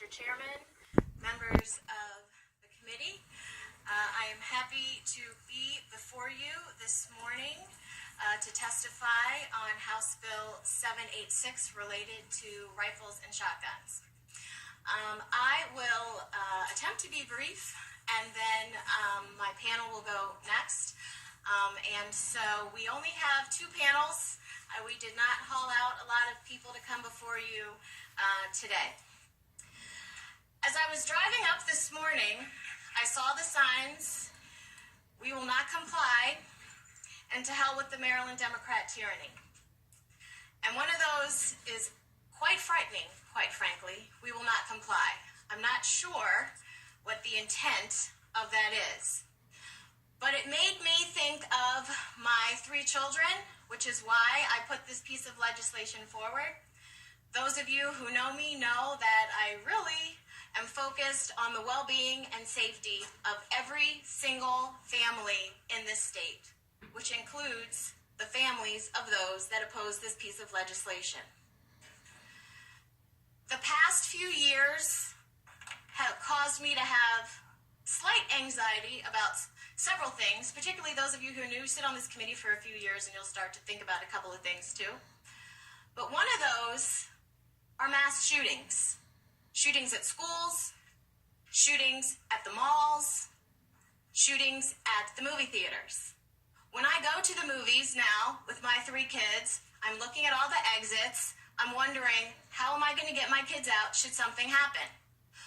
Mr. Chairman, members of the committee. I am happy to be before you this morning to testify on House Bill 786 related to rifles and shotguns. I will attempt to be brief, and then my panel will go next. And so we only have two panels. We did not haul out a lot of people to come before you today. As I was driving up this morning, I saw the signs, "We will not comply," and "To hell with the Maryland Democrat tyranny." And one of those is quite frightening, quite frankly. "We will not comply." I'm not sure what the intent of that is. But it made me think of my three children, which is why I put this piece of legislation forward. Those of you who know me know that I really am focused on the well-being and safety of every single family in this state, which includes the families of those that oppose this piece of legislation. The past few years have caused me to have slight anxiety about several things, particularly those of you who are new, sit on this committee for a few years and you'll start to think about a couple of things too. But one of those are mass shootings. Shootings at schools, shootings at the malls, shootings at the movie theaters. When I go to the movies now with my three kids, I'm looking at all the exits. I'm wondering, how am I going to get my kids out should something happen?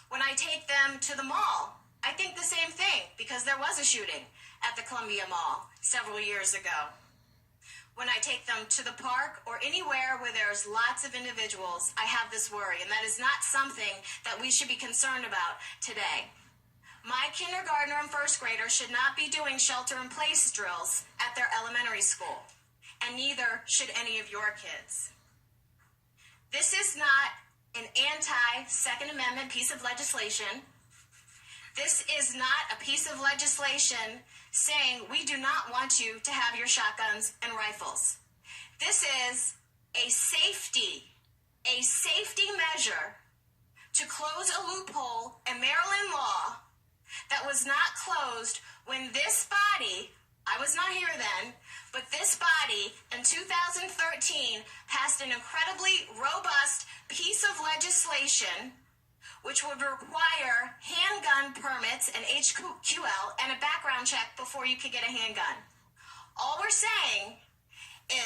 When I take them to the mall, I think the same thing because there was a shooting at the Columbia Mall several years ago. When I take them to the park or anywhere where there's lots of individuals, I have this worry, and that is not something that we should be concerned about today. My kindergartner and first grader should not be doing shelter-in-place drills at their elementary school, and neither should any of your kids. This is not an anti-Second Amendment piece of legislation. This is not a piece of legislation saying we do not want you to have your shotguns and rifles. This is a safety measure to close a loophole in Maryland law that was not closed when this body, I was not here then, but this body in 2013 passed an incredibly robust piece of legislation which would require handgun permits and HQL and a background check before you could get a handgun. All we're saying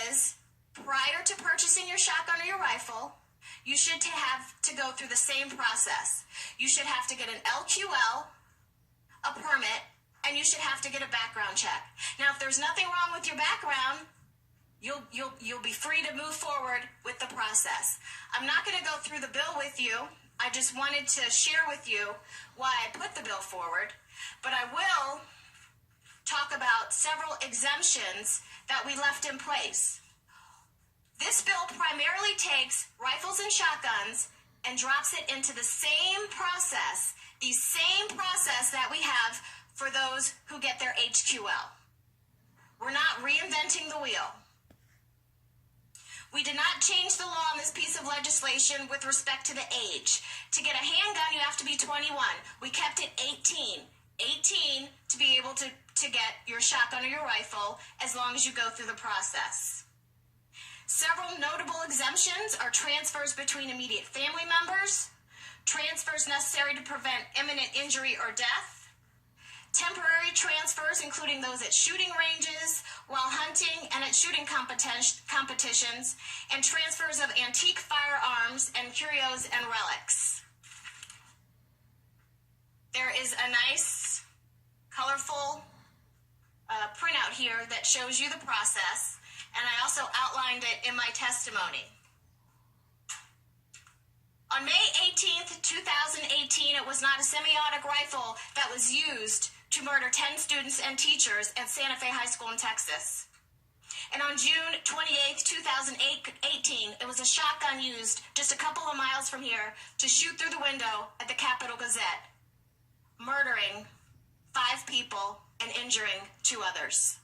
is, prior to purchasing your shotgun or your rifle, you should have to go through the same process. You should have to get an LQL, a permit, and you should have to get a background check. Now, if there's nothing wrong with your background, you'll be free to move forward with the process. I'm not going to go through the bill with you. I just wanted to share with you why I put the bill forward, but I will talk about several exemptions that we left in place. This bill primarily takes rifles and shotguns and drops it into the same process that we have for those who get their HQL. We're not reinventing the wheel. We did not change the law on this piece of legislation with respect to the age. To get a handgun, you have to be 21. We kept it 18. 18 to be able to get your shotgun or your rifle as long as you go through the process. Several notable exemptions are transfers between immediate family members, transfers necessary to prevent imminent injury or death, temporary transfers, including those at shooting ranges, while hunting, and at shooting competitions, and transfers of antique firearms and curios and relics. There is a nice, colorful printout here that shows you the process, and I also outlined it in my testimony. On May 18th, 2018, it was not a semi-automatic rifle that was used to murder 10 students and teachers at Santa Fe High School in Texas. And on June 28th, 2018, it was a shotgun used just a couple of miles from here to shoot through the window at the Capitol Gazette, murdering 5 people and injuring 2 others.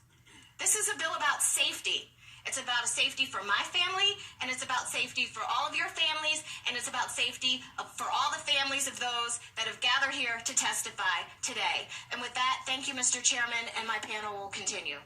This is a bill about safety. It's about a safety for my family, and it's about safety for all of your families, and it's about safety for all the families families of those that have gathered here to testify today. And with that, thank you, Mr. Chairman, and my panel will continue.